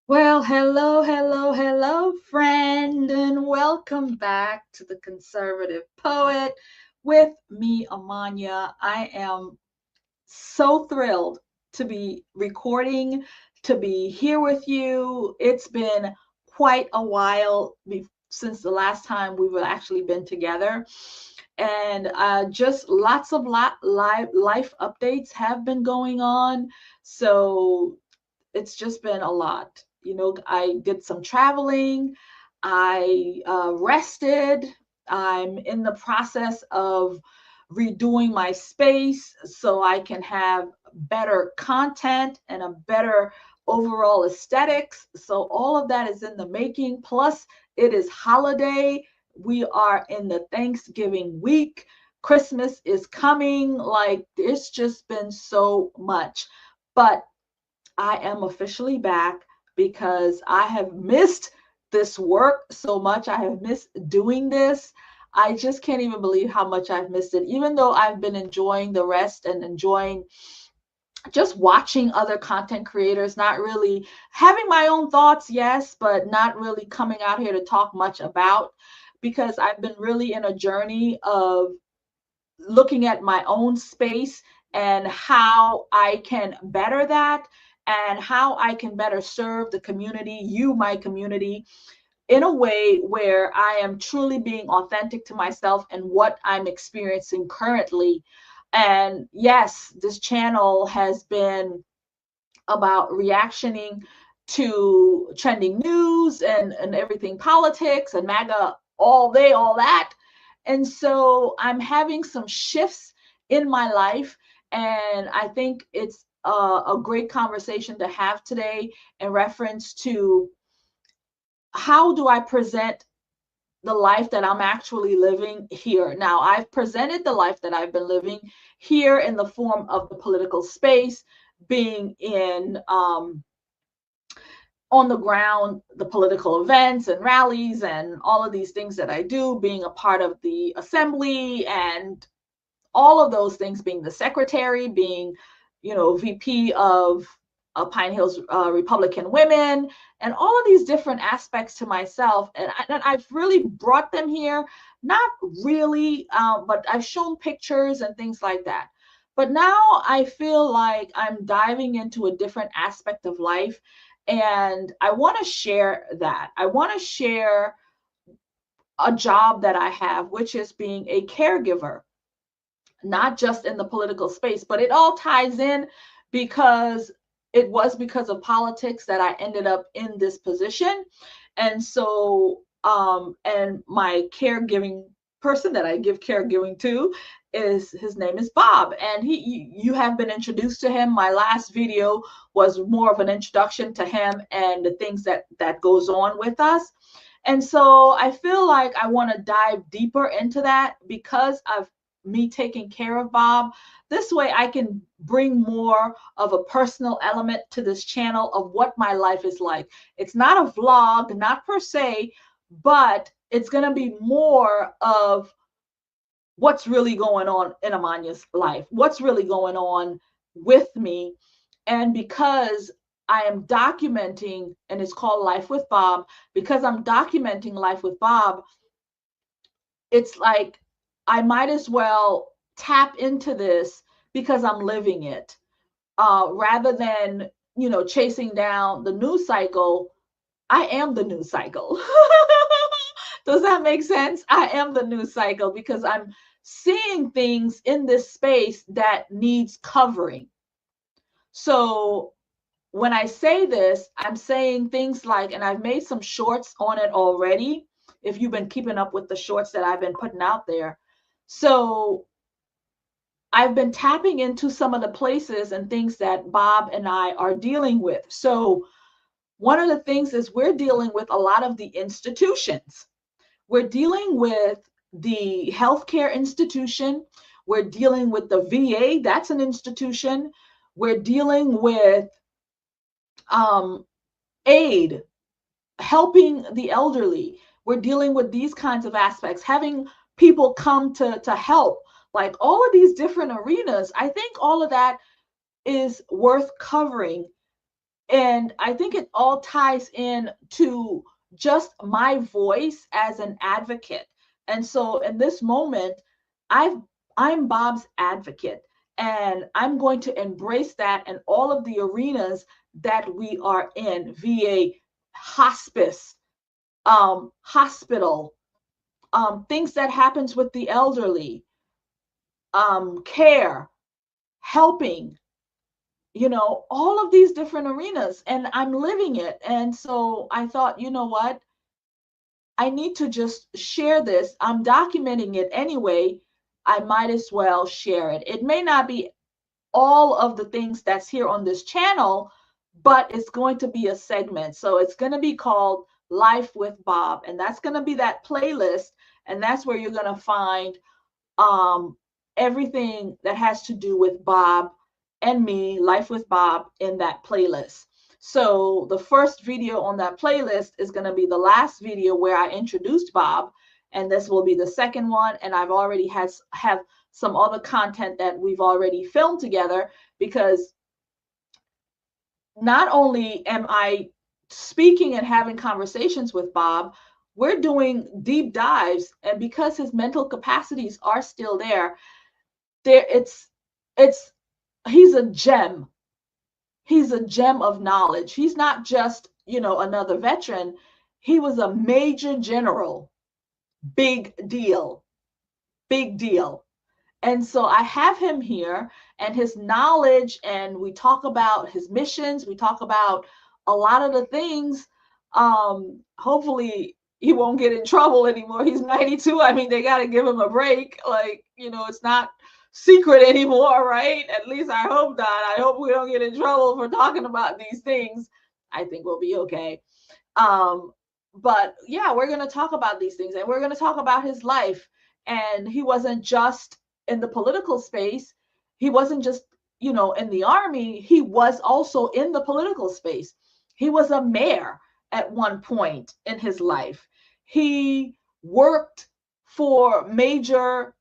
Well, hello, hello, hello, friend, and welcome back to the Conservative Poet with me, Amania. I am so thrilled to be recording, to be here with you. It's been quite a while since the last time we've actually been together. And just lots of life updates have been going on. So it's just been a lot. I did some traveling, I rested, I'm in the process of redoing my space so I can have better content and a better overall aesthetics. So all of that is in the making. Plus, it is holiday. We are in the Thanksgiving week. Christmas is coming. Like, it's just been so much. But I am officially back because I have missed this work so much. I have missed doing this. I just can't even believe how much I've missed it, even though I've been enjoying the rest and enjoying just watching other content creators, not really having my own thoughts, yes, but not really coming out here to talk much about, because I've been really in a journey of looking at my own space and how I can better that and how I can better serve the community, you, my community, in a way where I am truly being authentic to myself and what I'm experiencing currently. And yes, this channel has been about reactioning to trending news and everything politics and MAGA all day, all that. And so I'm having some shifts in my life. And I think it's a great conversation to have today in reference to how do I present the life that I'm actually living here. Now, I've presented the life that I've been living here in the form of the political space, being in on the ground, the political events and rallies and all of these things that I do, being a part of the assembly and all of those things, being the secretary, being, VP of Pine Hills Republican Women, and all of these different aspects to myself. And I've really brought them here, not really, but I've shown pictures and things like that. But now I feel like I'm diving into a different aspect of life. And I want to share that. I want to share a job that I have, which is being a caregiver, not just in the political space, but it all ties in because it was because of politics that I ended up in this position. And so, and my caregiving person that I give caregiving to is his name is Bob, and you have been introduced to him. My last video was more of an introduction to him and the things that goes on with us. And so I feel like I want to dive deeper into that because of me taking care of Bob. This way I can bring more of a personal element to this channel of what my life is like. It's not a vlog, not per se, but it's going to be more of what's really going on in Amania's life, what's really going on with me. And because I am documenting, and it's called Life with Bob, because I'm documenting life with Bob, it's like I might as well tap into this because I'm living it, rather than, chasing down the news cycle. I am the news cycle. Does that make sense? I am the news cycle because I'm seeing things in this space that needs covering. So when I say this, I'm saying things like, and I've made some shorts on it already, if you've been keeping up with the shorts that I've been putting out there. So I've been tapping into some of the places and things that Bob and I are dealing with. So one of the things is we're dealing with a lot of the institutions. We're dealing with the healthcare institution. We're dealing with the VA, that's an institution. We're dealing with um, aid, helping the elderly. We're dealing with these kinds of aspects, having people come to help, like all of these different arenas. I think all of that is worth covering And I think it all ties in to just my voice as an advocate. And so in this moment, I've I'm Bob's advocate, and I'm going to embrace that in all of the arenas that we are in: VA, hospice, hospital, things that happens with the elderly, care, helping, all of these different arenas, and I'm living it. And so I thought, you know what? I need to just share this. I'm documenting it anyway. I might as well share it. It may not be all of the things that's here on this channel, but it's going to be a segment. So it's going to be called Life with Bob, and that's going to be that playlist, and that's where you're going to find um, everything that has to do with Bob and me, Life with Bob, in that playlist. So the first video on that playlist is going to be the last video where I introduced Bob, and this will be the second one. And I've already have some other content that we've already filmed together, because not only am I speaking and having conversations with Bob, we're doing deep dives, and because his mental capacities are still there, it's he's a gem. He's a gem of knowledge. He's not just, another veteran. He was a major general. Big deal. Big deal. And so I have him here, and his knowledge, and we talk about his missions. We talk about a lot of the things. Hopefully he won't get in trouble anymore. He's 92. I mean, they got to give him a break. Like, it's not secret anymore, right? At least I hope not. I hope we don't get in trouble for talking about these things. I think we'll be okay. But yeah, we're going to talk about these things, and we're going to talk about his life. And he wasn't just in the political space. He wasn't just, in the army. He was also in the political space. He was a mayor at one point in his life. He worked for major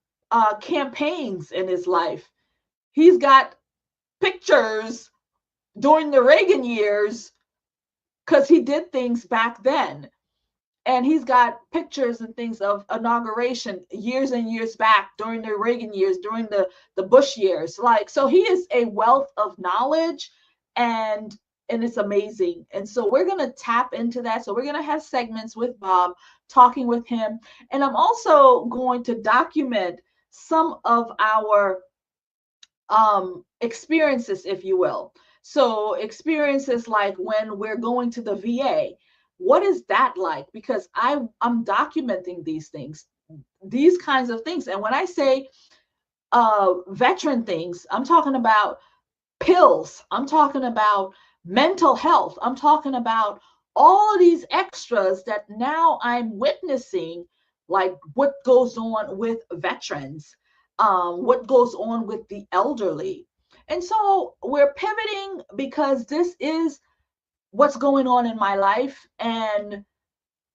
campaigns in his life. He's got pictures during the Reagan years, because he did things back then. And he's got pictures and things of inauguration years and years back, during the Reagan years, during the Bush years. Like, so he is a wealth of knowledge, and it's amazing. And so we're going to tap into that. So we're going to have segments with Bob, talking with him. And I'm also going to document some of our experiences, if you will. So experiences like when we're going to the VA. What is that like? Because I'm documenting these things, these kinds of things. And when I say veteran things, I'm talking about pills. I'm talking about mental health. I'm talking about all of these extras that now I'm witnessing, like what goes on with veterans, what goes on with the elderly. And so we're pivoting because this is what's going on in my life, and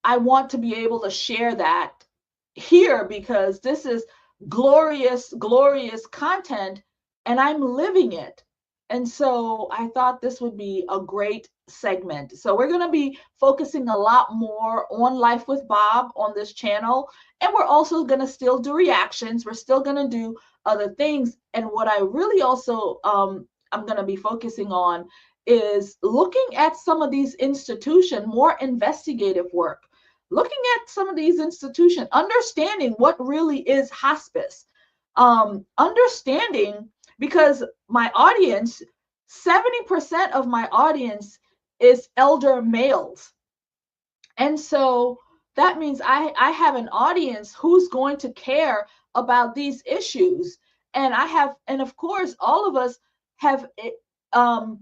I want to be able to share that here, because this is glorious, glorious content, and I'm living it. And so I thought this would be a great segment. So we're going to be focusing a lot more on Life with Bob on this channel. And we're also going to still do reactions. We're still going to do other things. And what I really also I'm going to be focusing on is looking at some of these institutions, more investigative work, looking at some of these institutions, understanding what really is hospice, understanding, because my audience, 70% of my audience is elder males. And so that means I have an audience who's going to care about these issues. And of course, all of us have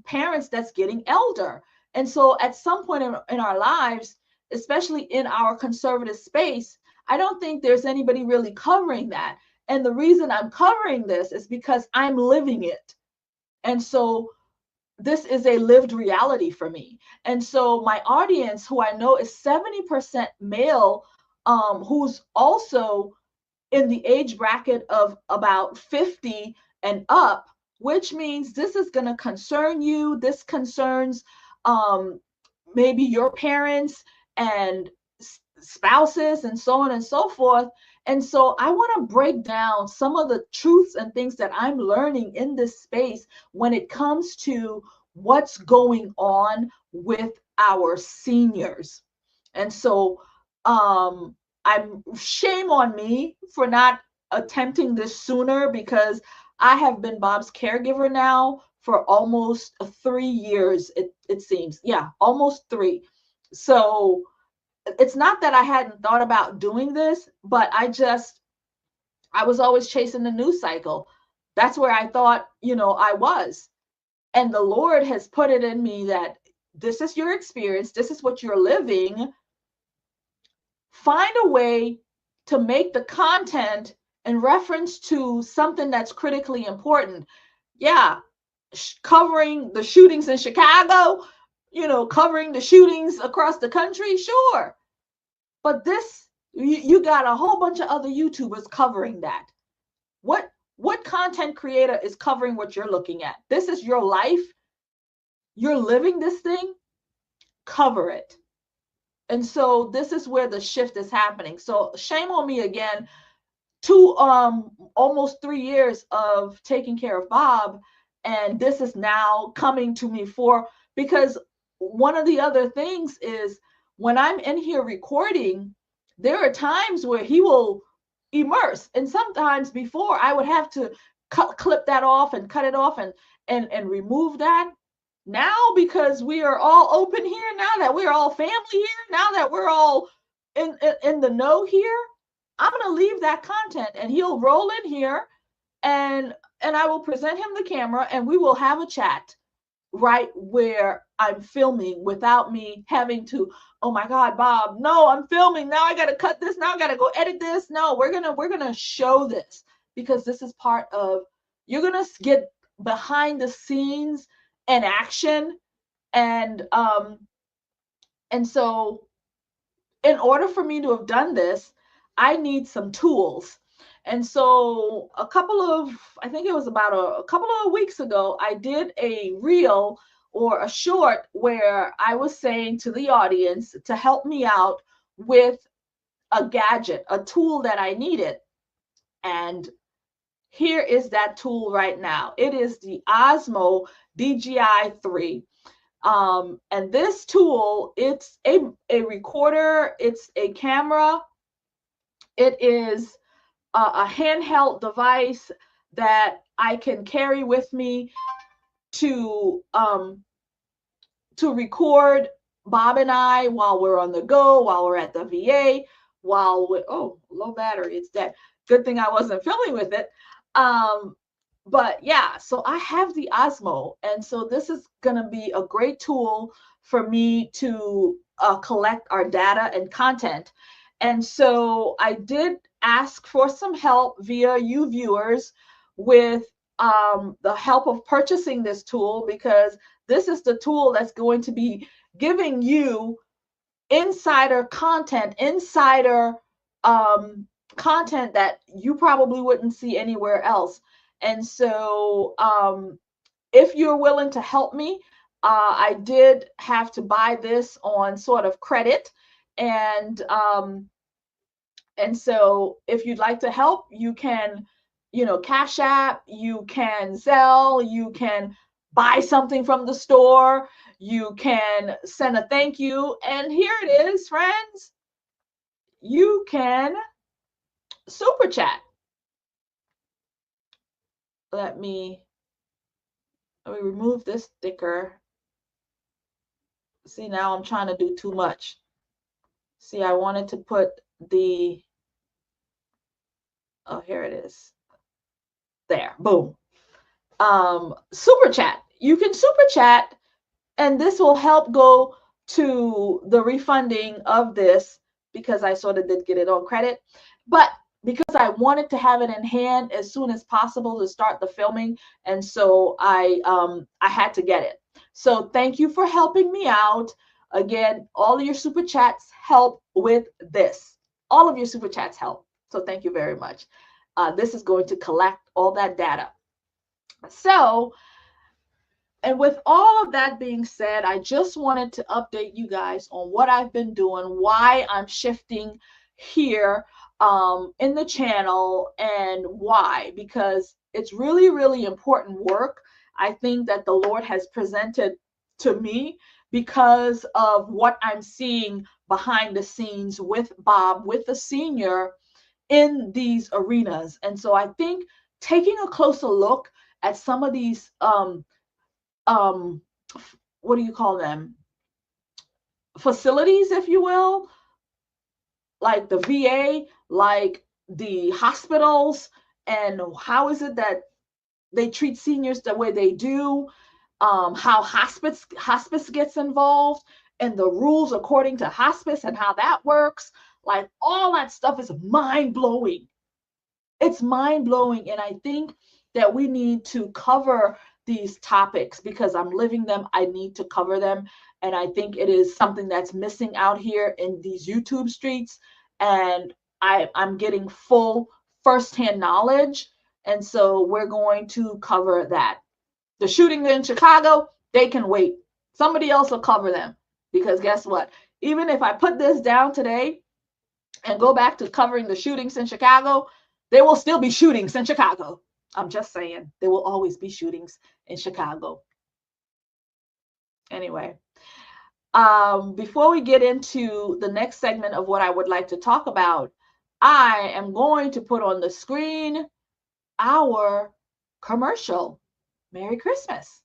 parents that's getting elder. And so at some point in our lives, especially in our conservative space, I don't think there's anybody really covering that. And the reason I'm covering this is because I'm living it. And so this is a lived reality for me. And so my audience, who I know is 70% male, who's also in the age bracket of about 50 and up, which means this is going to concern you. This concerns maybe your parents and spouses and so on and so forth. And so I want to break down some of the truths and things that I'm learning in this space when it comes to what's going on with our seniors. And so I'm shame on me for not attempting this sooner, because I have been Bob's caregiver now for almost 3 years, it seems. Yeah, almost 3. So it's not that I hadn't thought about doing this, but I was always chasing the news cycle. That's where I thought, I was. And the Lord has put it in me that this is your experience, this is what you're living. Find a way to make the content in reference to something that's critically important. Yeah, covering the shootings in Chicago, covering the shootings across the country, sure. But this, you got a whole bunch of other YouTubers covering that. What content creator is covering what you're looking at? This is your life. You're living this thing. Cover it. And so this is where the shift is happening. So shame on me again. 2 almost 3 years of taking care of Bob, and this is now coming to me because one of the other things is when I'm in here recording, there are times where he will immerse, and sometimes before I would have to clip that off and cut it off and remove that. Now, because we are all open here, now that we're all family here, now that we're all in the know here, I'm going to leave that content, and he'll roll in here, and I will present him the camera, and we will have a chat right where I'm filming without me having to, oh my God, Bob, no, I'm filming. Now I got to cut this. Now I got to go edit this. No, we're going to show this, because this is part of, you're going to get behind the scenes and action. And so in order for me to have done this, I need some tools. And so I think it was about a couple of weeks ago, I did a reel or a short where I was saying to the audience to help me out with a gadget, a tool that I needed. And here is that tool right now. It is the Osmo DJI 3. And this tool, it's a recorder, it's a camera, it is a handheld device that I can carry with me to record Bob and I while we're on the go, while we're at the VA, low battery, it's dead. Good thing I wasn't filming with it. But yeah, so I have the Osmo, and so this is going to be a great tool for me to collect our data and content. And so I did ask for some help via you viewers with the help of purchasing this tool, because this is the tool that's going to be giving you insider content, content that you probably wouldn't see anywhere else. And so if you're willing to help me, I did have to buy this on sort of credit. And so if you'd like to help, you can, Cash App, you can Zelle, you can buy something from the store, you can send a thank you. And here it is, friends. You can super chat. Let me remove this sticker. See, now I'm trying to do too much. See, I wanted to put the, oh, here it is. There, boom. Super chat. You can super chat, and this will help go to the refunding of this, because I sort of did get it on credit. But because I wanted to have it in hand as soon as possible to start the filming, and so I had to get it. So thank you for helping me out. Again, all of your super chats help with this. All of your super chats help. So thank you very much. This is going to collect all that data. So And with all of that being said, I just wanted to update you guys on what I've been doing, why I'm shifting here in the channel, and why, because it's really, really important work. I think that the Lord has presented to me because of what I'm seeing behind the scenes with Bob, with the senior in these arenas. And so I think taking a closer look at some of these um what do you call them, facilities, if you will, like the VA, like the hospitals, and how is it that they treat seniors the way they do, how hospice gets involved, and the rules according to hospice and how that works. Like, all that stuff is mind blowing. It's mind blowing. And I think that we need to cover these topics because I'm living them. I need to cover them. And I think it is something that's missing out here in these YouTube streets. And I'm getting full firsthand knowledge. And so we're going to cover that. The shooting in Chicago, they can wait. Somebody else will cover them. Because guess what? Even if I put this down today and go back to covering the shootings in Chicago, there will still be shootings in Chicago. I'm just saying, there will always be shootings in Chicago. Anyway, before we get into the next segment of what I would like to talk about, I am going to put on the screen our commercial. Merry Christmas.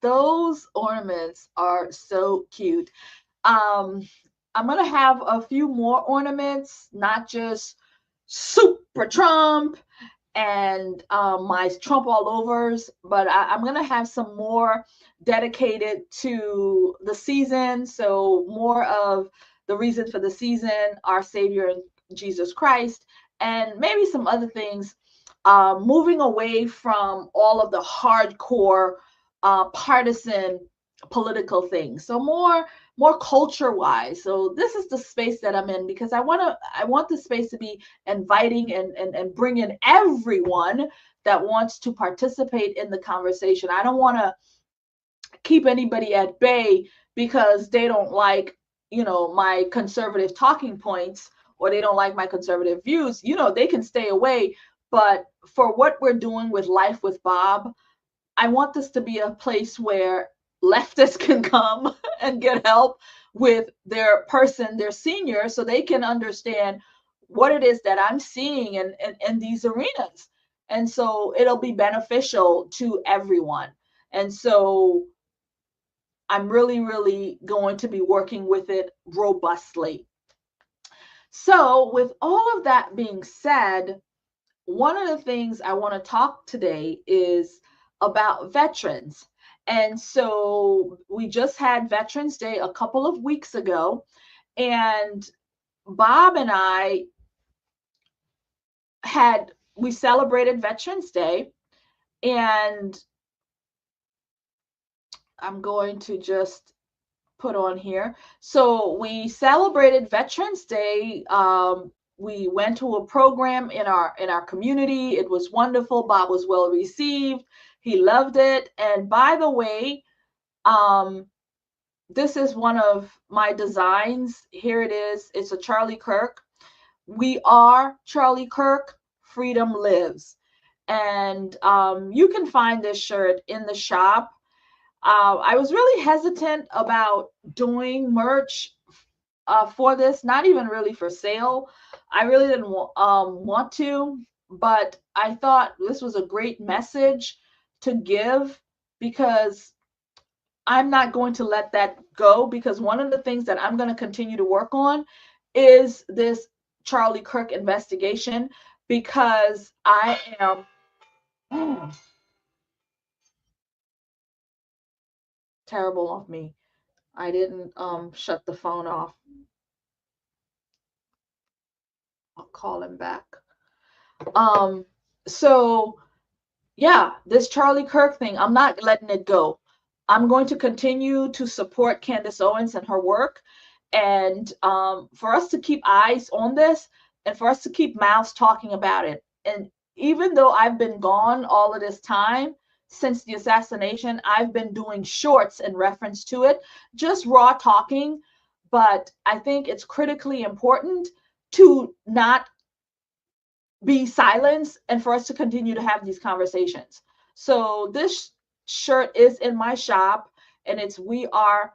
Those ornaments are so cute. I'm going to have a few more ornaments, not just Super Trump and my Trump all overs, but I'm going to have some more dedicated to the season. So more of the reason for the season, our Savior Jesus Christ, and maybe some other things, moving away from all of the hardcore partisan political things. So more culture wise. So this is the space that I'm in because I want the space to be inviting and bring in everyone that wants to participate in the conversation. I don't want to keep anybody at bay because they don't like, my conservative talking points, or they don't like my conservative views. They can stay away. But for what we're doing with Life with Bob, I want this to be a place where leftists can come and get help with their senior, so they can understand what it is that I'm seeing in these arenas. And so it'll be beneficial to everyone. And so I'm really, really going to be working with it robustly. So with all of that being said, one of the things I want to talk today is about veterans. And so we just had Veterans Day a couple of weeks ago, and Bob and I we celebrated Veterans Day, and I'm going to just put on here. So we celebrated Veterans Day. We went to a program in our community. It was wonderful. Bob was well received. He loved it. And by the way, this is one of my designs. Here it is. It's a Charlie Kirk. We are Charlie Kirk, freedom lives. And you can find this shirt in the shop. I was really hesitant about doing merch for this, not even really for sale. I really didn't want to, but I thought this was a great message to give, because I'm not going to let that go, because one of the things that I'm going to continue to work on is this Charlie Kirk investigation, because I am terrible of me. I didn't shut the phone off. I'll call him back. Um so yeah, this Charlie Kirk thing, I'm not letting it go. I'm going to continue to support Candace Owens and her work, and for us to keep eyes on this, and for us to keep mouths talking about it. And even though I've been gone all of this time since the assassination, I've been doing shorts in reference to it, just raw talking. But I think it's critically important to not be silenced and for us to continue to have these conversations. So this shirt is in my shop, and it's "We Are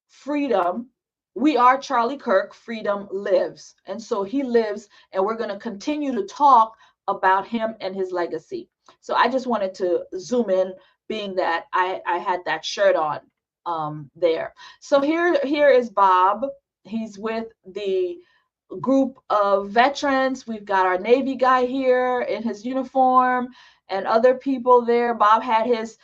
Freedom. We are Charlie Kirk. Freedom lives." And so he lives, and we're going to continue to talk about him and his legacy. So I just wanted to zoom in, being that I had that shirt on there. So here is Bob. He's with the group of veterans. We've got our Navy guy here in his uniform, and other people there. Bob had his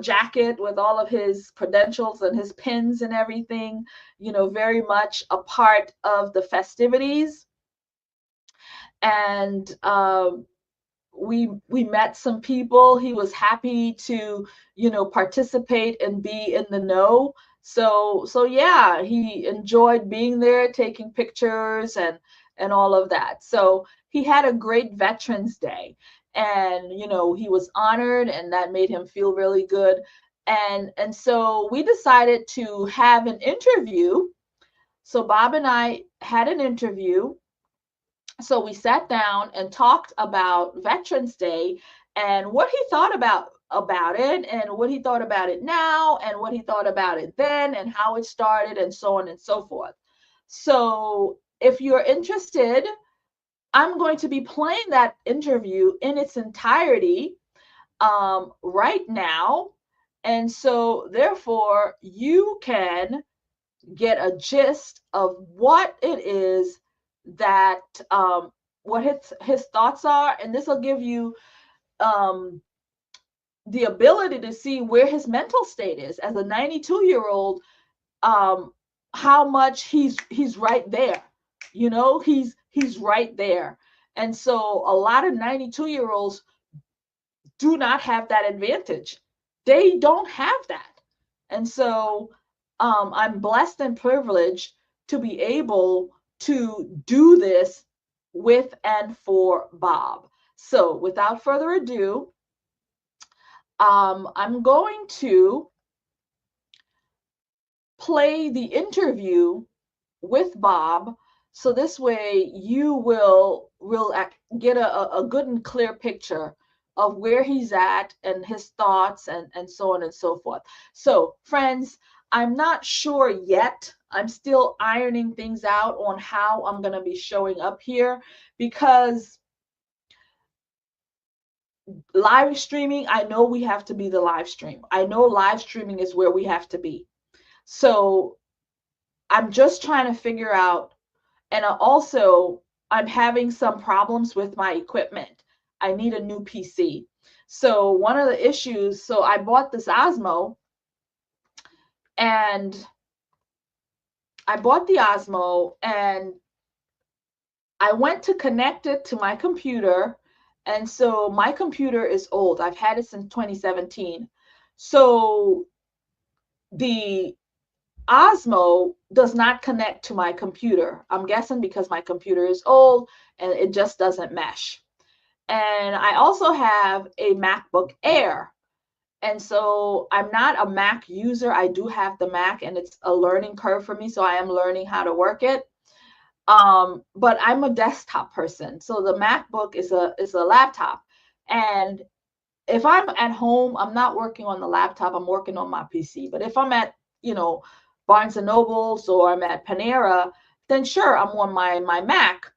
jacket with all of his credentials and his pins and everything, very much a part of the festivities. And we met some people. He was happy to participate and be in the know. So yeah, he enjoyed being there, taking pictures and all of that. So he had a great Veterans Day, and he was honored, and that made him feel really good. And so we decided to have an interview. So Bob and I had an interview. So we sat down and talked about Veterans Day and what he thought about it, and what he thought about it now, and what he thought about it then, and how it started, and so on and so forth. So if you're interested, I'm going to be playing that interview in its entirety right now. And so therefore you can get a gist of what it is that what his thoughts are, and this will give you the ability to see where his mental state is as a 92-year-old, how much he's right there. He's right there. And so a lot of 92-year-olds do not have that advantage. They don't have that. And so I'm blessed and privileged to be able to do this with and for Bob. So without further ado, I'm going to play the interview with Bob. So this way you will get a good and clear picture of where he's at and his thoughts and so on and so forth. So friends, I'm not sure yet. I'm still ironing things out on how I'm going to be showing up here, because live streaming, I know we have to be the live stream. I know live streaming is where we have to be. So I'm just trying to figure out, and also I'm having some problems with my equipment. I need a new PC. So one of the issues, so I bought this Osmo, and I went to connect it to my computer. And so my computer is old. I've had it since 2017. So the Osmo does not connect to my computer. I'm guessing because my computer is old and it just doesn't mesh. And I also have a MacBook Air. And so I'm not a Mac user. I do have the Mac, and it's a learning curve for me. So I am learning how to work it. But I'm a desktop person. So the MacBook is a laptop. And if I'm at home, I'm not working on the laptop, I'm working on my PC. But if I'm at, Barnes and Nobles or I'm at Panera, then sure, I'm on my Mac.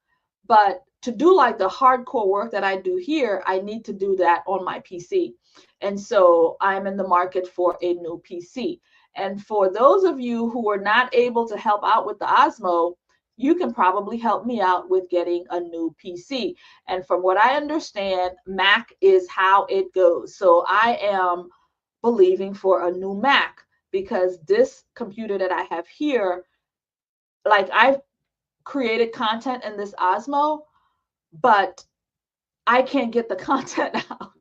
But to do like the hardcore work that I do here, I need to do that on my PC. And so I'm in the market for a new PC. And for those of you who are not able to help out with the Osmo, you can probably help me out with getting a new PC. And from what I understand, Mac is how it goes. So I am believing for a new Mac because this computer that I have here, like I've created content in this Osmo, but I can't get the content out.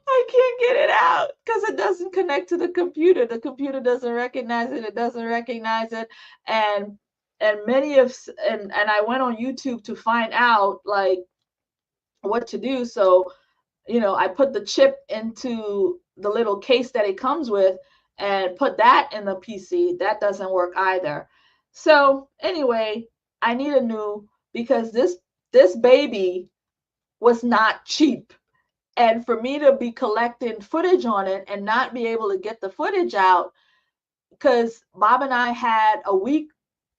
I can't get it out because it doesn't connect to the computer. The computer doesn't recognize it. It doesn't recognize it. And many of and I went on YouTube to find out like what to do. So, I put the chip into the little case that it comes with and put that in the PC. That doesn't work either. So anyway, I need a new because this baby was not cheap. And for me to be collecting footage on it and not be able to get the footage out, because Bob and I had a week,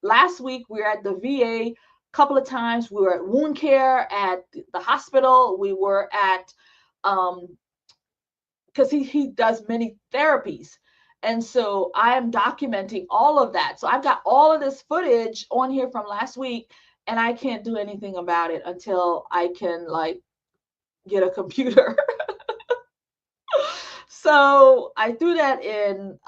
last week we were at the VA a couple of times. We were at wound care at the hospital. We were at, because he does many therapies. And so I am documenting all of that. So I've got all of this footage on here from last week, and I can't do anything about it until I can like get a computer. So I threw that in.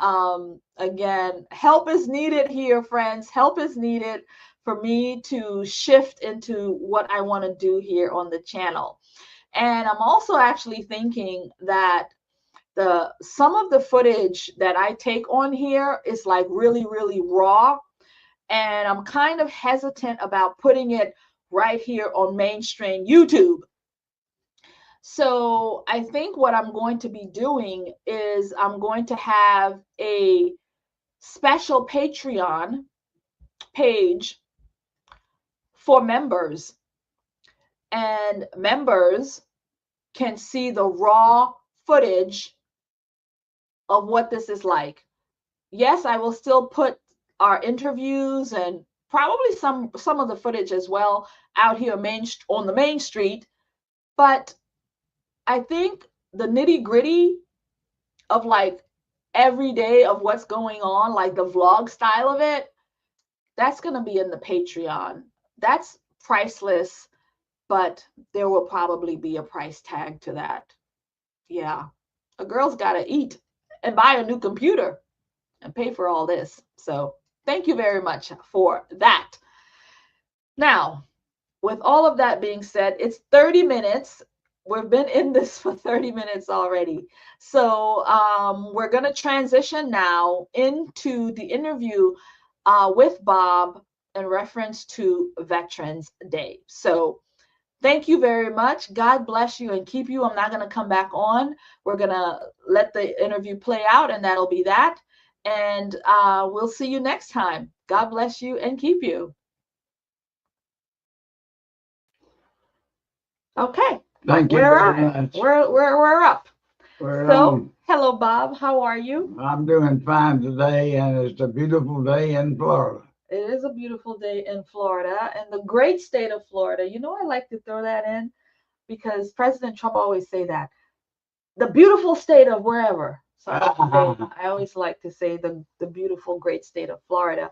Again, help is needed here, friends. Help is needed for me to shift into what I want to do here on the channel. And I'm also actually thinking that some of the footage that I take on here is like really, really raw. And I'm kind of hesitant about putting it right here on mainstream YouTube. So I think what I'm going to be doing is I'm going to have a special Patreon page for members, and members can see the raw footage of what this is like. Yes, I will still put our interviews and probably some of the footage as well out here on the main street, but I think the nitty-gritty of like every day of what's going on, like the vlog style of it, that's going to be in the Patreon. That's priceless, but there will probably be a price tag to that. Yeah, a girl's got to eat and buy a new computer and pay for all this. So thank you very much for that. Now, with all of that being said, it's 30 minutes. We've been in this for 30 minutes already. So we're going to transition now into the interview with Bob in reference to Veterans Day. So thank you very much. God bless you and keep you. I'm not going to come back on. We're going to let the interview play out, and that'll be that. And we'll see you next time. God bless you and keep you. Okay. Thank you very much. We're up. We're on. Hello, Bob. How are you? I'm doing fine today, and it's a beautiful day in Florida. It is a beautiful day in Florida, and the great state of Florida. I like to throw that in because President Trump always say that. The beautiful state of wherever. So I always like to say the beautiful, great state of Florida.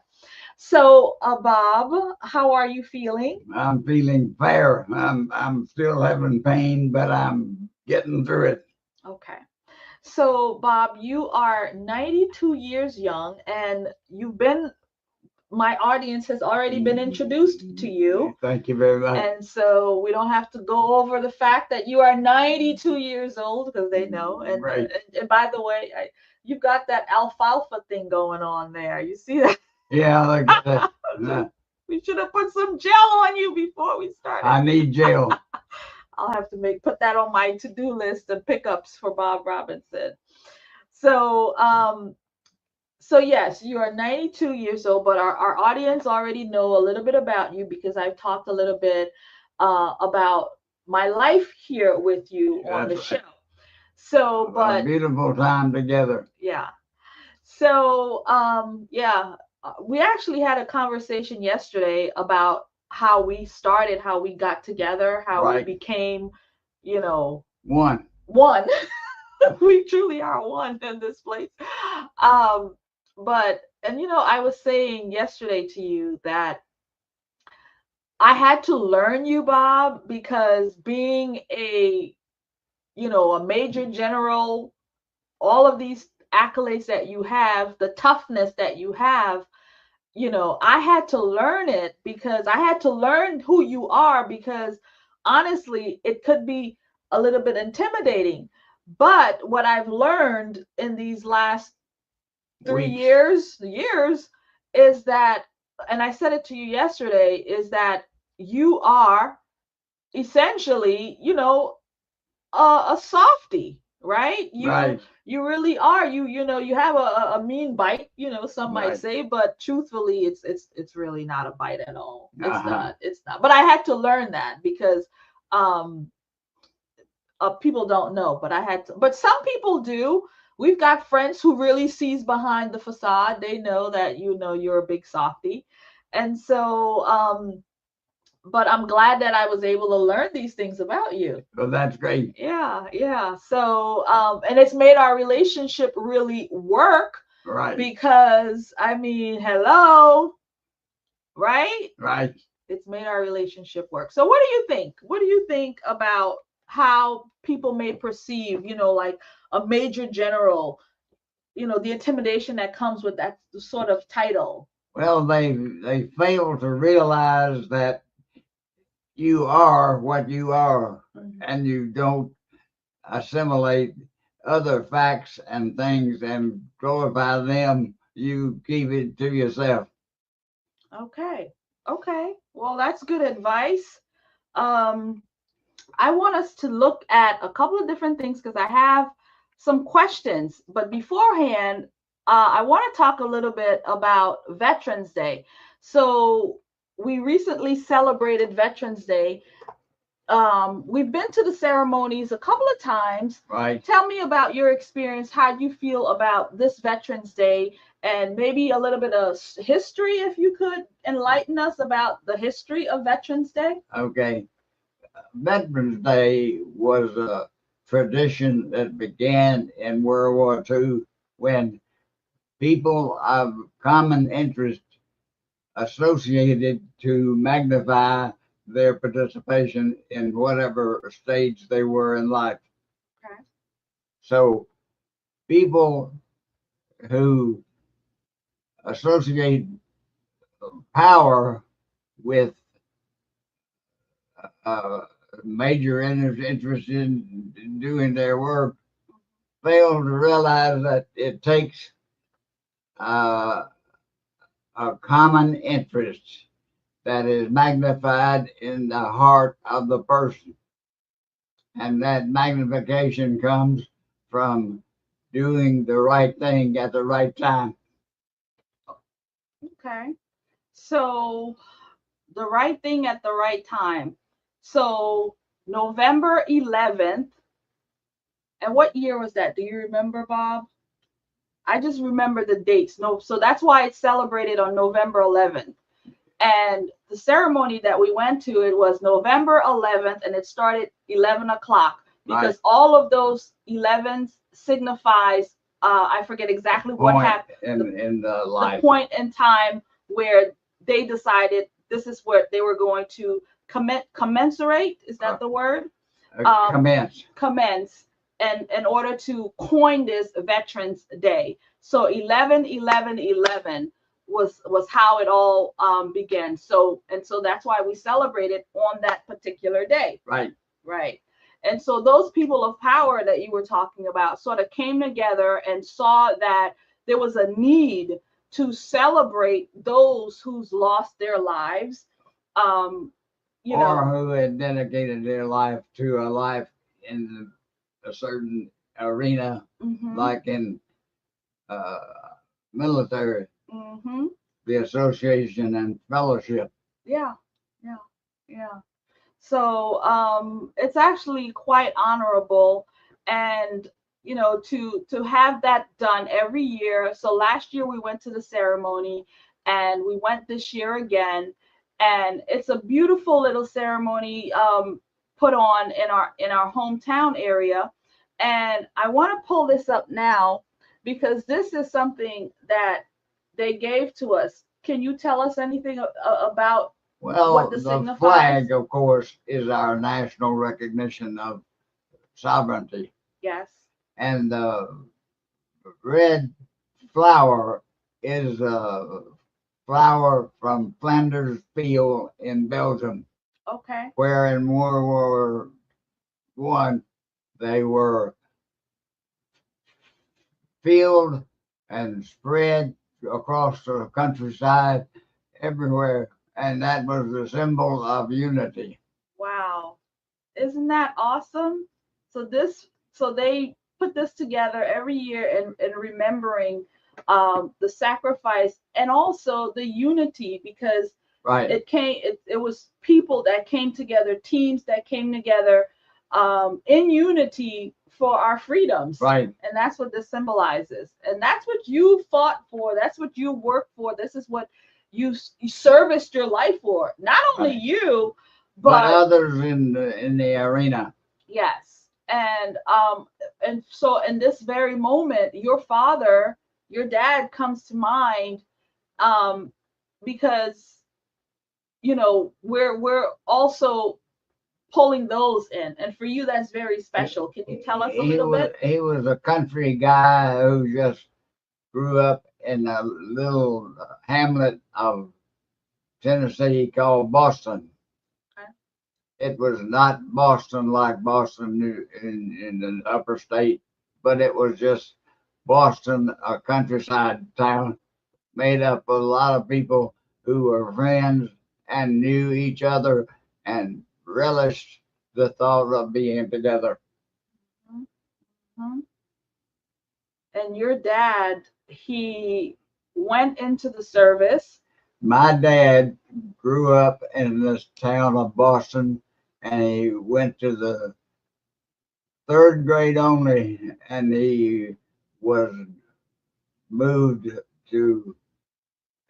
So, Bob, how are you feeling? I'm feeling fair. I'm still having pain, but I'm getting through it. Okay. So, Bob, you are 92 years young, and my audience has already been introduced to you. Thank you very much. And so we don't have to go over the fact that you are 92 years old because they know. And, right. and by the way, you've got that alfalfa thing going on there. You see that? Yeah, look at that. We should have put some gel on you before we started. I need gel. I'll have to put that on my to-do list of pickups for Bob Robinson. So So yes, you are 92 years old, but our audience already know a little bit about you because I've talked a little bit about my life here with you on That's the right. show. So, A but beautiful time together. yeah. So, yeah, we actually had a conversation yesterday about how we started, how we got together, how we Right. became, you know, One. one. We truly are one in this place. Um, but, and I was saying yesterday to you that I had to learn you, Bob, because being a major general, all of these accolades that you have, the toughness that you have, I had to learn it because I had to learn who you are because honestly, it could be a little bit intimidating. But what I've learned in these last 3 Weeks. years is that, and I said it to you yesterday, is that you are essentially, a softie, right? You Right. you really are. You have a mean bite, some might Right. say, but truthfully, it's really not a bite at all. It's Uh-huh. not. It's not. But I had to learn that because um people don't know, but I had to. But some people do. We've got friends who really sees behind the facade. They know that you're a big softie, and so but I'm glad that I was able to learn these things about you. Well, that's great. Yeah, yeah. So, and it's made our relationship really work Right. because, I mean, hello, right? Right. It's made our relationship work. So, what do you think? What do you think about how people may perceive, like a major general, the intimidation that comes with that sort of title? Well, they fail to realize that you are what you are, Mhm. and you don't assimilate other facts and things and glorify them. You keep it to yourself. Okay. Okay. Well, that's good advice. Um, I want us to look at a couple of different things because I have some questions. But beforehand, I want to talk a little bit about Veterans Day. So we recently celebrated Veterans Day. We've been to the ceremonies a couple of times. Right. Tell me about your experience. How do you feel about this Veterans Day? And maybe a little bit of history, if you could enlighten us about the history of Veterans Day. Okay. Veterans Day was a tradition that began in World War II when people of common interest associated to magnify their participation in whatever stage they were in life. Okay. So people who associate power with uh, major interest in doing their work fail to realize that it takes uh, a common interest that is magnified in the heart of the person. And that magnification comes from doing the right thing at the right time. Okay. So the right thing at the right time. So November 11th. And what year was that? Do you remember, Bob? I just remember the dates. No, so that's why it's celebrated on November 11th. And the ceremony that we went to, it was November 11th, and it started 11 o'clock Right. because all of those 11s signifies, I forget exactly what Point happened, in the the life. point in time where they decided this is what they were going to commensurate. Is that the word? Commence. Commence and in order to coin this Veterans Day. So 11/11/11 was how it all began. So that's why we celebrate it on that particular day. Right. Right. And so those people of power that you were talking about sort of came together and saw that there was a need to celebrate those who's lost their lives. Um, Or who had dedicated their life to a life in a certain arena, mhm. like in military, the association and fellowship. Yeah, yeah, yeah. So it's actually quite honorable, and to have that done every year. So last year we went to the ceremony, and we went this year again, and it's a beautiful little ceremony put on in our hometown area. And I want to pull this up now because this is something that they gave to us. Can you tell us anything about Well, what this the signifies? flag, of course, is our national recognition of sovereignty. Yes. And the red flower is a flower from Flanders Field in Belgium, Okay. where in World War One they were filled and spread across the countryside everywhere, and that was the symbol of unity. Wow. Isn't that awesome? So they put this together every year and remembering the sacrifice and also the unity because Right. it was people that came together, teams that came together in unity for our freedoms. Right. And that's what this symbolizes. And that's what you fought for. That's what you worked for. This is what you serviced your life for. Not only Right. you, but others in the arena. Yes. And so in this very moment, your father, your dad comes to mind because we're also pulling those in. And for you that's very special. Can you tell us a little bit? He was a country guy who just grew up in a little hamlet of Tennessee called Boston. It was not Boston like Boston in the upper state, but it was just Boston, a countryside town made up of a lot of people who were friends and knew each other and relished the thought of being together. Mm-hmm. And your dad, he went into the service. My dad grew up in this town of Boston, and he went to the third grade only, and he was moved to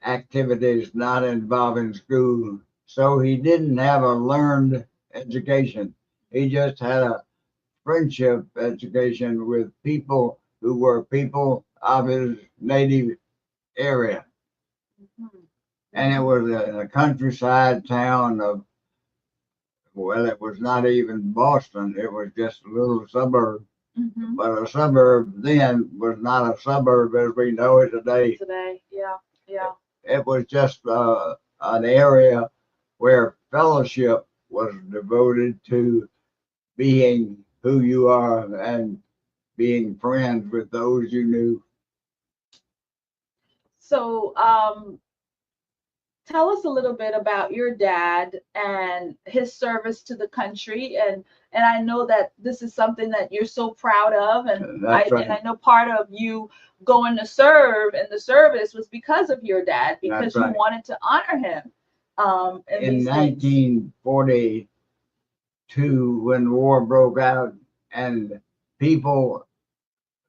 activities not involving school. So he didn't have a learned education. He just had a friendship education with people who were people of his native area. Mm-hmm. And it was a countryside town of, well, it was not even Boston. It was just a little suburb. Mm-hmm. But a suburb then was not a suburb as we know it today. Today, yeah, yeah. It was just an area where fellowship was devoted to being who you are and being friends with those you knew. So, tell us a little bit about your dad and his service to the country, and I know that this is something that you're so proud of, and right. And I know part of you going to serve in the service was because of your dad, because you wanted to honor him. In 1942, when the war broke out and people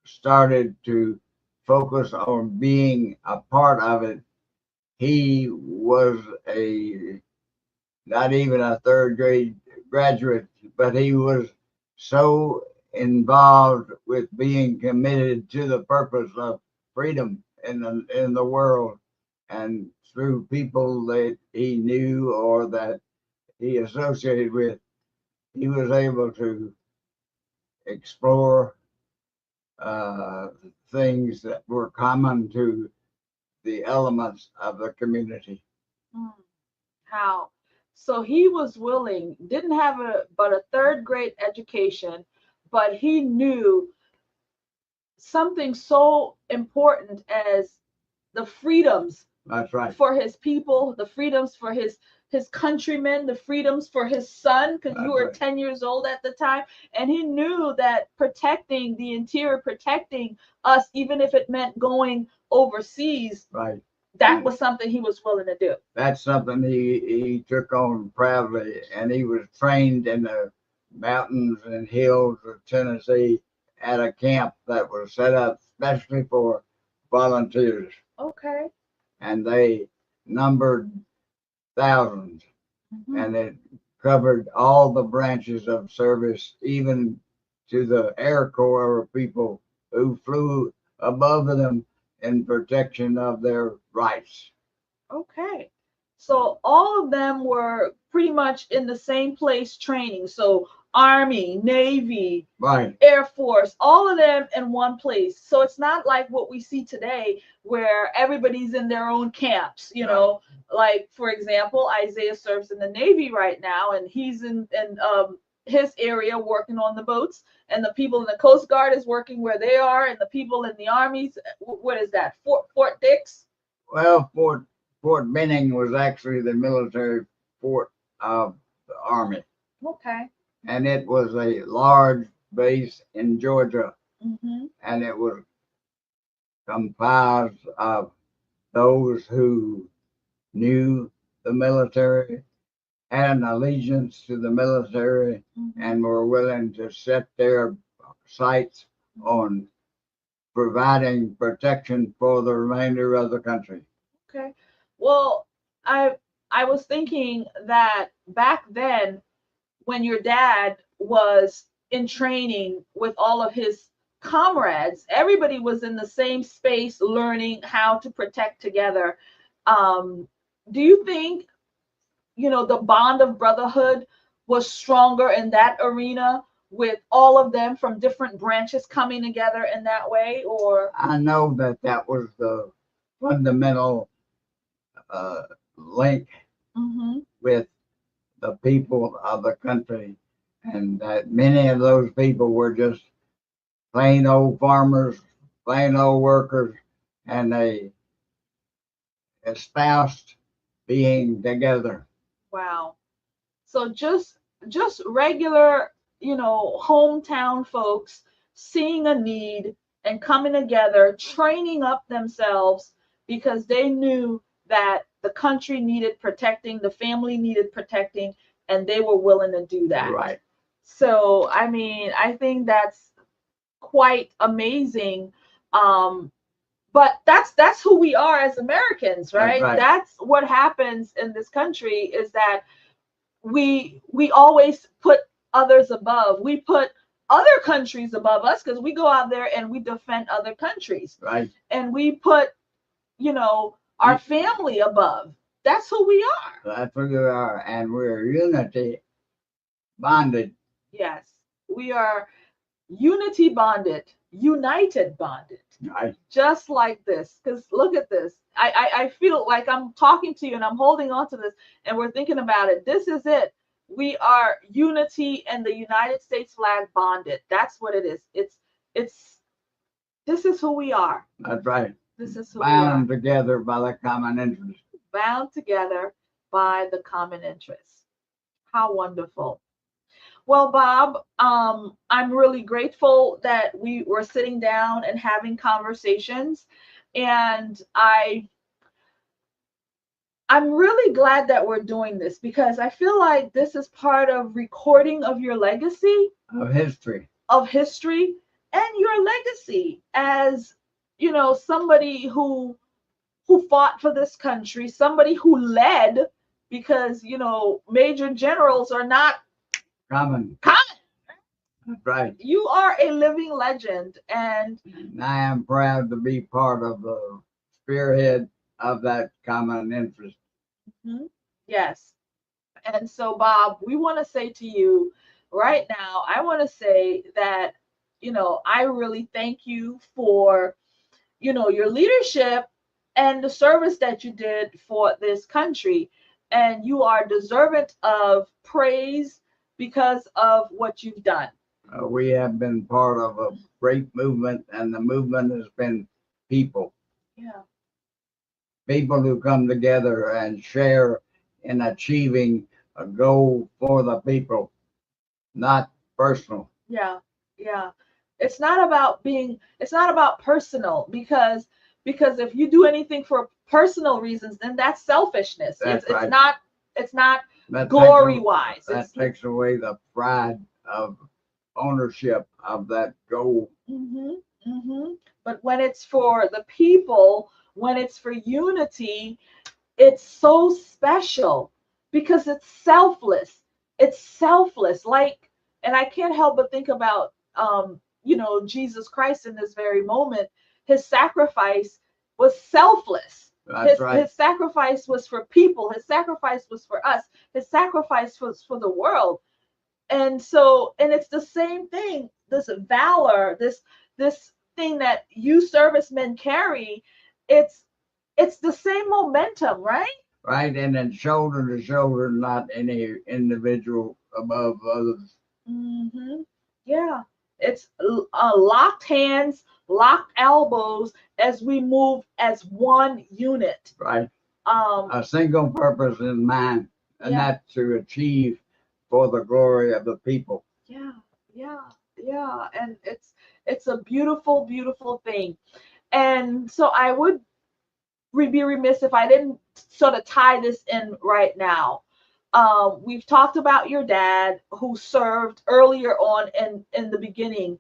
started to focus on being a part of it, he was not even a third grade graduate, but he was so involved with being committed to the purpose of freedom in the world, and through people that he knew or that he associated with, he was able to explore things that were common to the elements of the community. How? So he was willing, didn't have but a third grade education, but he knew something so important as the freedoms. That's right. For his people, the freedoms for his countrymen, the freedoms for his son, because you were 10 years old at the time. And he knew that protecting the interior, protecting us, even if it meant going overseas, right. that was something he was willing to do. That's something he took on proudly, and he was trained in the mountains and hills of Tennessee at a camp that was set up especially for volunteers, Okay. and they numbered thousands, and it covered all the branches of service, even to the Air Corps people who flew above them in protection of their rights. Okay. So all of them were pretty much in the same place training. So Army, Navy, Right. Air Force, all of them in one place. So it's not like what we see today where everybody's in their own camps, you know. Like, for example, Isaiah serves in the Navy right now, and he's in his area working on the boats, and the people in the Coast Guard is working where they are, and the people in the armies, what is that, Fort Dix? Well, Fort Benning was actually the military fort of the Army, Okay. and it was a large base in Georgia, Mm-hmm. and it was comprised of those who knew the military, had an allegiance to the military, Mm-hmm. and were willing to set their sights on providing protection for the remainder of the country. Okay. Well, I was thinking that back then, when your dad was in training with all of his comrades, everybody was in the same space learning how to protect together. Do you think, the bond of brotherhood was stronger in that arena with all of them from different branches coming together in that way? Or I know that was the fundamental uh, link mm-hmm. with the people of the country, and that many of those people were just plain old farmers, plain old workers, and they espoused being together. Wow. So just regular, hometown folks seeing a need and coming together, training up themselves because they knew that the country needed protecting, the family needed protecting, and they were willing to do that. Right. So, I mean, I think that's quite amazing. But that's who we are as Americans, right? Right. That's what happens in this country, is that we always put others above. We put other countries above us because we go out there and we defend other countries. Right. And we put, our family above. That's who we are. That's who we are, and we're unity bonded. Yes, we are unity bonded, united bonded. Right. Just like this. Because look at this. I feel like I'm talking to you and I'm holding on to this and we're thinking about it. This is it. We are unity and the United States flag bonded. That's what it is. It's this is who we are. That's right. This is who bound we are. together by the common interest. Bound together by the common interest. How wonderful. Well, Bob, I'm really grateful that we were sitting down and having conversations, and I'm really glad that we're doing this because I feel like this is part of recording of your legacy, Of history. And your legacy as, somebody who fought for this country, somebody who led, because, major generals are not Common. That's right. You are a living legend, and I am proud to be part of the spearhead of that common interest. yes. And so, Bob, we want to say to you right now, I want to say that, I really thank you for, your leadership and the service that you did for this country. And you are deserving of praise because of what you've done. We have been part of a great movement, and the movement has been people. Yeah. People who come together and share in achieving a goal for the people, not personal. Yeah. Yeah. It's not about personal because because if you do anything for personal reasons, then that's selfishness. That's right. It's not That glory wise. That takes away the pride of ownership of that goal. But when it's for the people, when it's for unity, it's so special because it's selfless. It's selfless. Like, and I can't help but think about, Jesus Christ in this very moment. His sacrifice was selfless. That's right. His sacrifice was for people. His sacrifice was for us. His sacrifice was for the world. And so, and it's the same thing. This valor, this thing that you servicemen carry, it's the same momentum, right? Right, and then shoulder to shoulder, not any individual above others. Yeah, it's locked hands, locked elbows as we move as one unit. Right. A single purpose in mind, and that's to achieve for the glory of the people. Yeah. And it's a beautiful, beautiful thing. And so I would be remiss if I didn't sort of tie this in right now. We've talked about your dad who served earlier on in the beginning,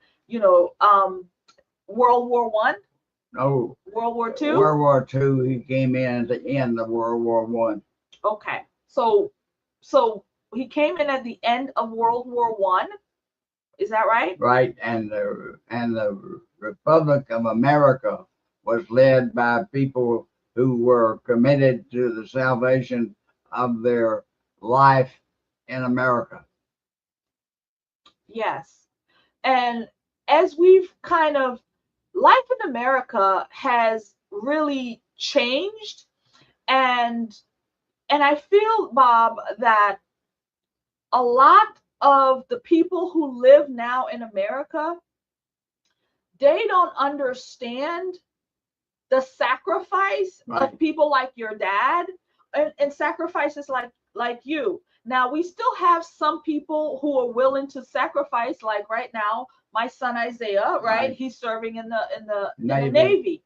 World War One. No. World War Two. World War Two. He came in at the end of World War One. Okay, so he came in at the end of World War One. Is that right? Right, and the Republic of America was led by people who were committed to the salvation of their life in America. Yes. And as we've kind of, life in America has really changed. And I feel, Bob, that a lot of the people who live now in America, they don't understand the sacrifice of people like your dad and sacrifices like you. Now, we still have some people who are willing to sacrifice, like right now, my son Isaiah, right? He's serving in the Navy.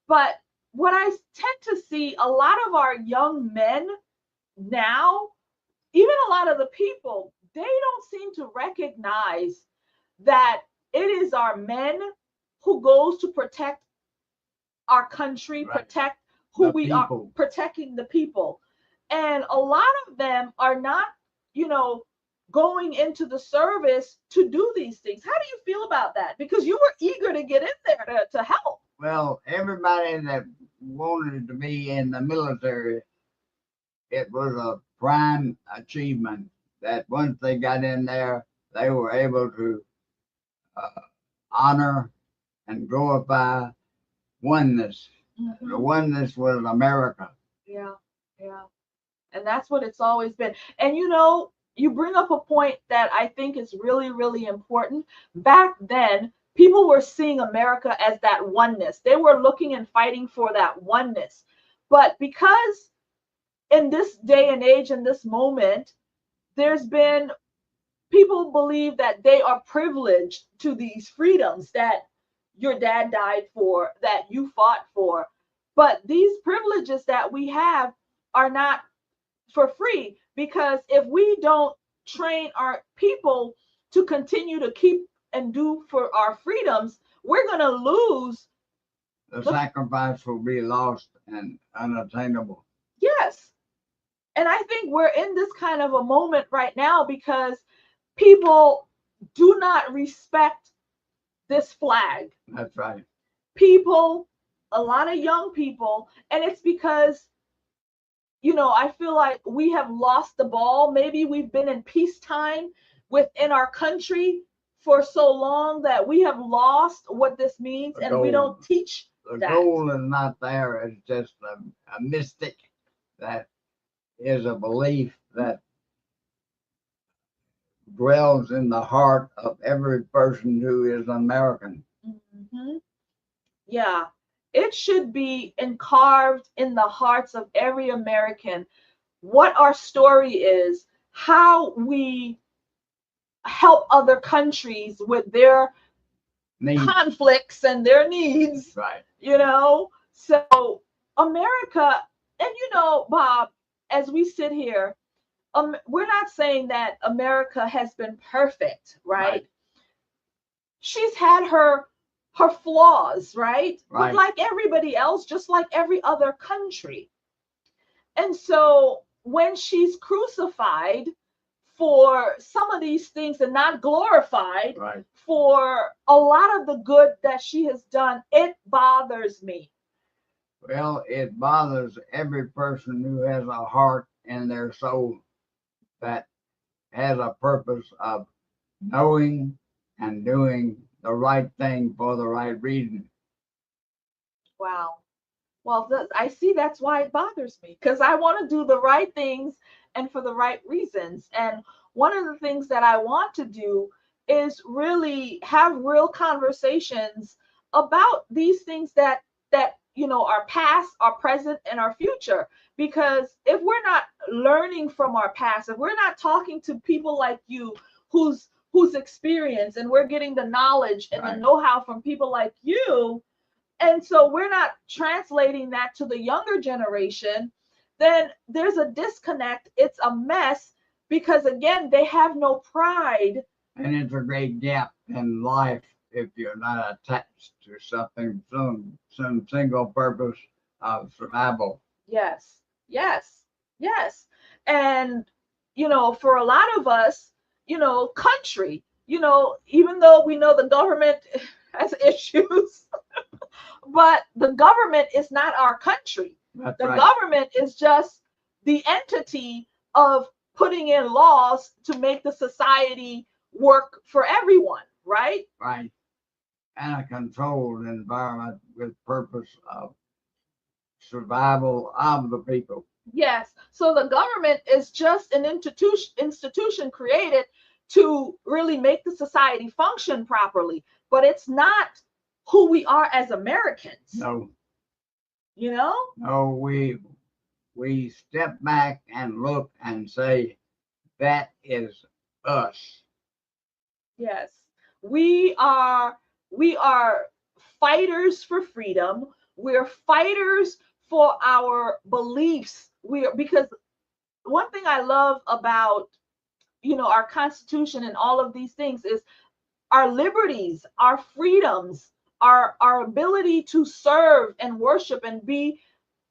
But what I tend to see, a lot of our young men now, even a lot of the people, they don't seem to recognize that it is our men who goes to protect our country, protect who we are, protecting the people. And a lot of them are not, going into the service to do these things. How do you feel about that? Because you were eager to get in there to help. Well, everybody that wanted to be in the military, it was a prime achievement that once they got in there, they were able to honor and glorify oneness. The oneness was America. Yeah. And that's what it's always been. And you bring up a point that I think is really, really important. Back then, people were seeing America as that oneness. They were looking and fighting for that oneness. But because in this day and age, in this moment, there's been people believe that they are privileged to these freedoms that your dad died for, that you fought for. But these privileges that we have are not for free, because if we don't train our people to continue to keep and do for our freedoms, we're going to lose. The sacrifice will be lost and unattainable. Yes. And I think we're in this kind of a moment right now because people do not respect this flag. That's right. People, a lot of young people, and it's because, I feel like we have lost the ball. Maybe we've been in peacetime within our country for so long that we have lost what this means, and we don't teach that. The goal is not there. It's just a mystic that is a belief that dwells in the heart of every person who is American. Yeah, it should be carved in the hearts of every American what our story is, how we help other countries with their needs, conflicts and their needs. Right. So America, and Bob, as we sit here, we're not saying that America has been perfect, right? She's had her flaws, right? But like everybody else, just like every other country. And so when she's crucified for some of these things and not glorified for a lot of the good that she has done, it bothers me. Well, it bothers every person who has a heart in their soul that has a purpose of knowing and doing the right thing for the right reason. Wow. Well, I see that's why it bothers me, because I want to do the right things and for the right reasons. And one of the things that I want to do is really have real conversations about these things that are past, our present, and our future. Because if we're not learning from our past, if we're not talking to people like you whose experience, and we're getting the knowledge and the know-how from people like you, and so we're not translating that to the younger generation, then there's a disconnect. It's a mess, because again, they have no pride. And it's a great gap in life if you're not attached to something, some single purpose of survival. Yes, yes, yes. And for a lot of us, country, even though we know the government has issues, but the government is not our country. That's the government is just the entity of putting in laws to make the society work for everyone, right? Right. And a controlled environment with purpose of survival of the people. Yes. So the government is just an institution created to really make the society function properly, but it's not who we are as Americans. No. No, we step back and look and say, that is us. Yes. We are fighters for freedom. We're fighters for our beliefs. Because one thing I love about our Constitution and all of these things is our liberties, our freedoms, our ability to serve and worship and be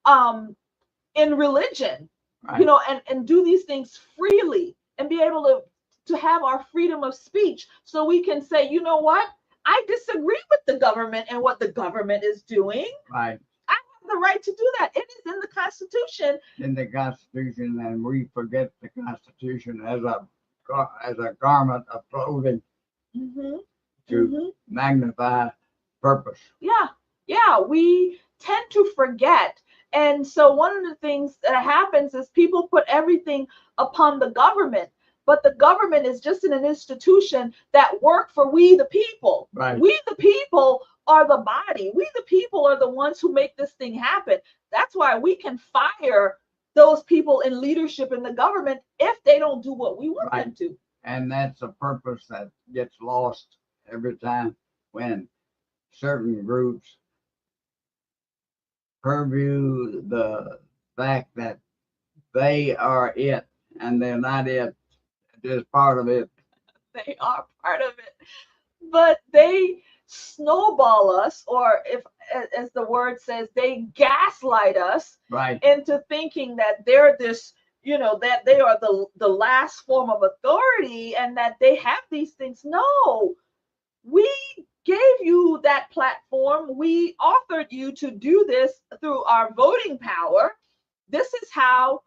in religion, and do these things freely, and be able to have our freedom of speech, so we can say, you know what, I disagree with the government and what the government is doing. Right. I have the right to do that. It is in the Constitution. And we forget the Constitution as a garment of clothing to magnify purpose. Yeah, we tend to forget. And so one of the things that happens is people put everything upon the government, but the government is just an institution that work for we the people. Right. We the people are the body. We the people are the ones who make this thing happen. That's why we can fire those people in leadership in the government if they don't do what we want them to. And that's a purpose that gets lost every time when certain groups purview the fact that they are it and they're not it, just part of it. They are part of it, but they snowball us, or if, as the word says, they gaslight us into thinking that they're this, that they are the last form of authority and that they have these things. No, we gave you that platform. We authored you to do this through our voting power. This is how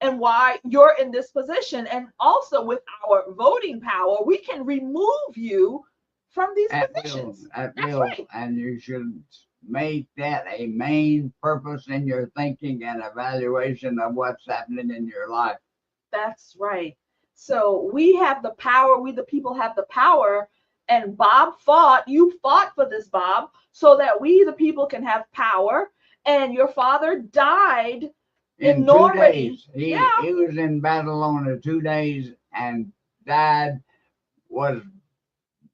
and why you're in this position. And also with our voting power, we can remove you from these positions. At will. Right. And you should make that a main purpose in your thinking and evaluation of what's happening in your life. That's right. So we have the power. We the people have the power. And you fought for this, Bob, so that we the people can have power. And your father died in Normandy. 2 days. He was in battle on 2 days and died, was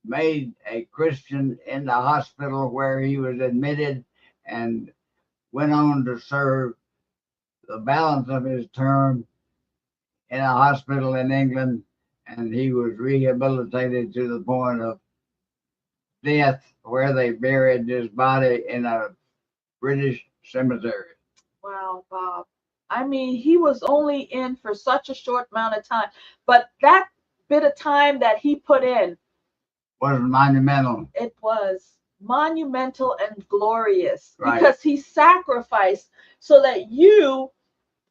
made a Christian in the hospital where he was admitted, and went on to serve the balance of his term in a hospital in England, and he was rehabilitated to the point of death, where they buried his body in a British cemetery. Wow, Bob. I mean, he was only in for such a short amount of time, but that bit of time that he put in Was monumental. it was monumental and glorious Right. because he sacrificed so that you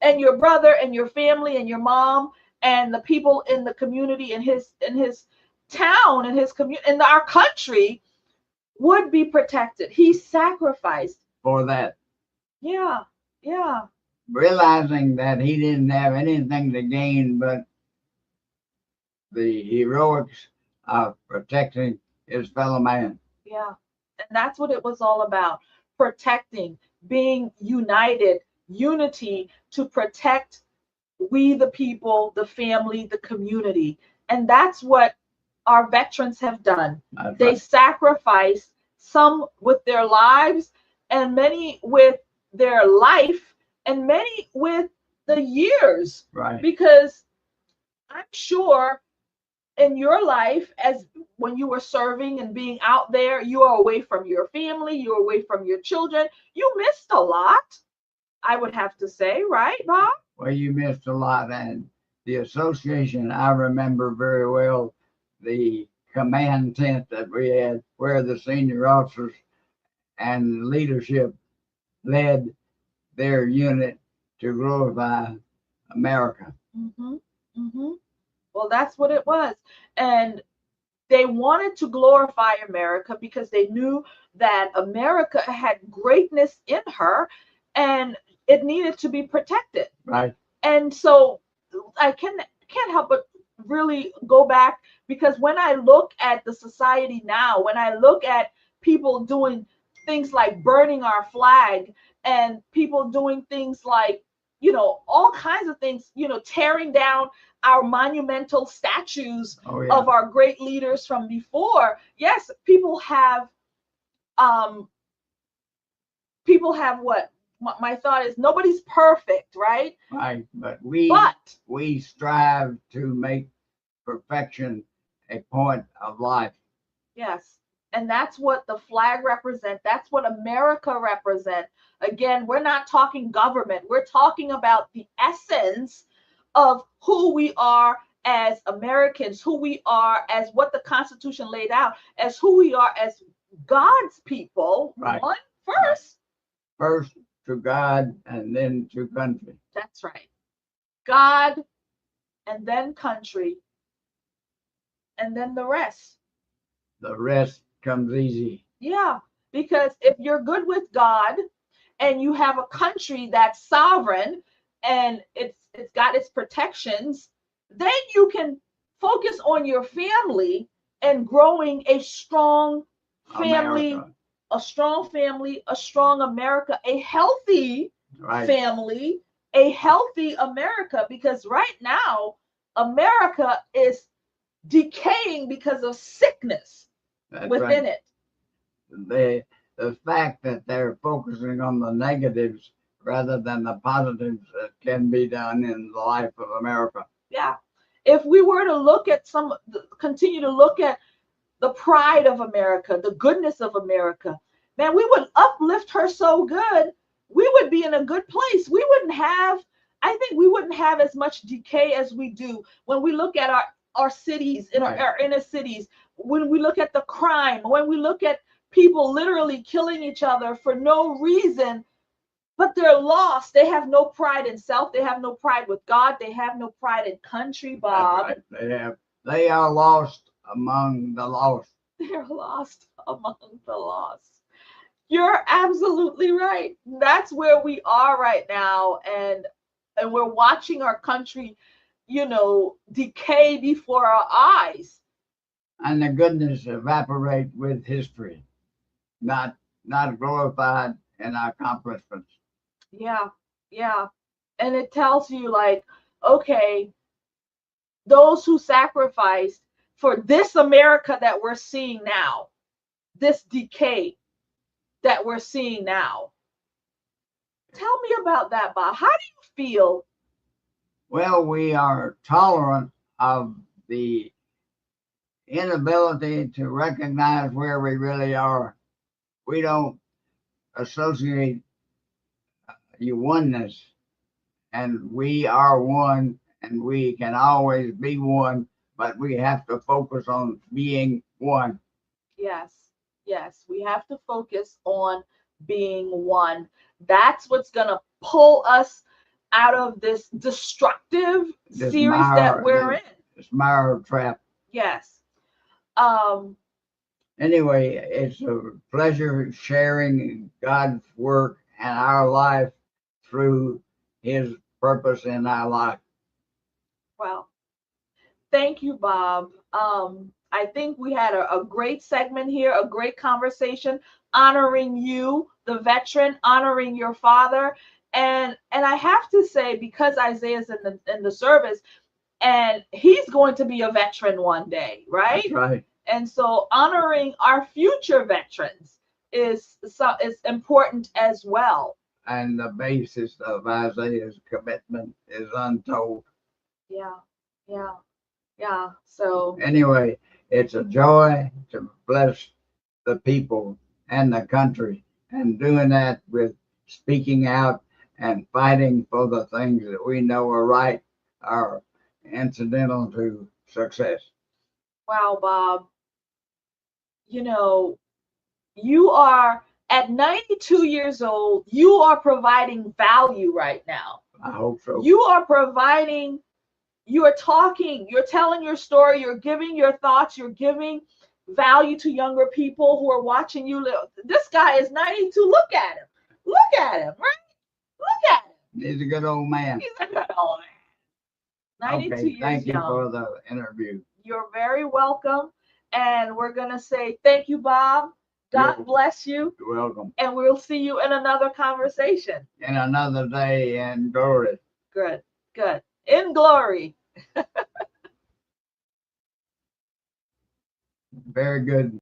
and your brother and your family and your mom and the people in the community in his town and his community in our country would be protected. He sacrificed For that. Yeah, yeah, Realizing that he didn't have anything to gain but the heroics of protecting his fellow man. yeah. And that's what it was all about. Protecting, being united, unity to protect we the people, the family, the community. And that's what our veterans have done. That's They right. sacrificed, some with their lives and many with their life and many with the years. Right. Because I'm sure in your life, as when you were serving and being out there, you are away from your family, you're away from your children. You missed a lot, I would have to say, right, Bob? Well, you missed a lot. And the association, I remember very well the command tent that we had, where the senior officers and leadership led their unit to glorify America. Mm-hmm. Mm-hmm. Well, that's what it was. And they wanted to glorify America because they knew that America had greatness in her and it needed to be protected. Right. And so I can't help but really go back, because when I look at the society now, when I look at people doing things like burning our flag and people doing things like, all kinds of things, tearing down our monumental statues Oh, yeah. of our great leaders from before. Yes, um people have what my thought is, nobody's perfect, right? Right. But But we strive to make perfection a point of life. yes, and that's what the flag represents. That's what America represents. Again, we're not talking government. We're talking about the essence of who we are as Americans, who we are as what the Constitution laid out, as who we are as God's people. Right. One first. First to God and then to country. That's right. God and then country and then the rest. The rest comes easy. Yeah, because if you're good with God and you have a country that's sovereign and it's got its protections, then you can focus on your family and growing a strong family, America. a strong family, a strong America, a healthy Right. family, a healthy America, because right now America is decaying because of sickness That's within right. it. The fact that they're focusing on the negatives rather than the positives that can be done in the life of America. Yeah. If we were to look at continue to look at the pride of America, the goodness of America, man, we would uplift her so good, we would be in a good place. I think we wouldn't have as much decay as we do when we look at our cities, in our inner cities, when we look at the crime, when we look at people literally killing each other for no reason, but they're lost. They have no pride in self. They have no pride with God. They have no pride in country, Bob. That's right. They are lost among the lost. They're lost among the lost. You're absolutely right. That's where we are right now. And we're watching our country, decay before our eyes. And the goodness evaporate with history, not glorified in our accomplishments. Yeah, yeah. And it tells you, like, okay, those who sacrificed for this America that we're seeing now, this decay that we're seeing now, Tell me about that, Bob. How do you feel? Well, we are tolerant of the inability to recognize where we really are. We don't associate you oneness, and we are one, and we can always be one, but we have to focus on being one. Yes, yes, we have to focus on being one. That's what's going to pull us out of this destructive This series that we're in. this mirror trap. Yes. Um, Anyway, it's a pleasure sharing God's work and our life through His purpose in our life. well, thank you, Bob. I think we had a great segment here, a great conversation, honoring you, the veteran, honoring your father. And I have to say, because Isaiah's in the service, and he's going to be a veteran one day, right? That's right. And so honoring our future veterans is important as well. And the basis of Isaiah's commitment is untold. Yeah, yeah, yeah. So Anyway, it's a joy to bless the people and the country, and doing that with speaking out and fighting for the things that we know are right are incidental to success. wow, Bob, you are at 92 years old, you are providing value right now. I hope so. You are providing, you are talking, you're telling your story, you're giving your thoughts, you're giving value to younger people who are watching you. This guy is 92. Look at him. Look at him, right? Look at him. He's a good old man. He's a good old man. 92 Okay, years thank you young. for the interview. You're very welcome. And we're going to say thank you, Bob. God bless you. You're welcome. And we'll see you in another conversation. In another day in glory. Good, good. In glory. Very good.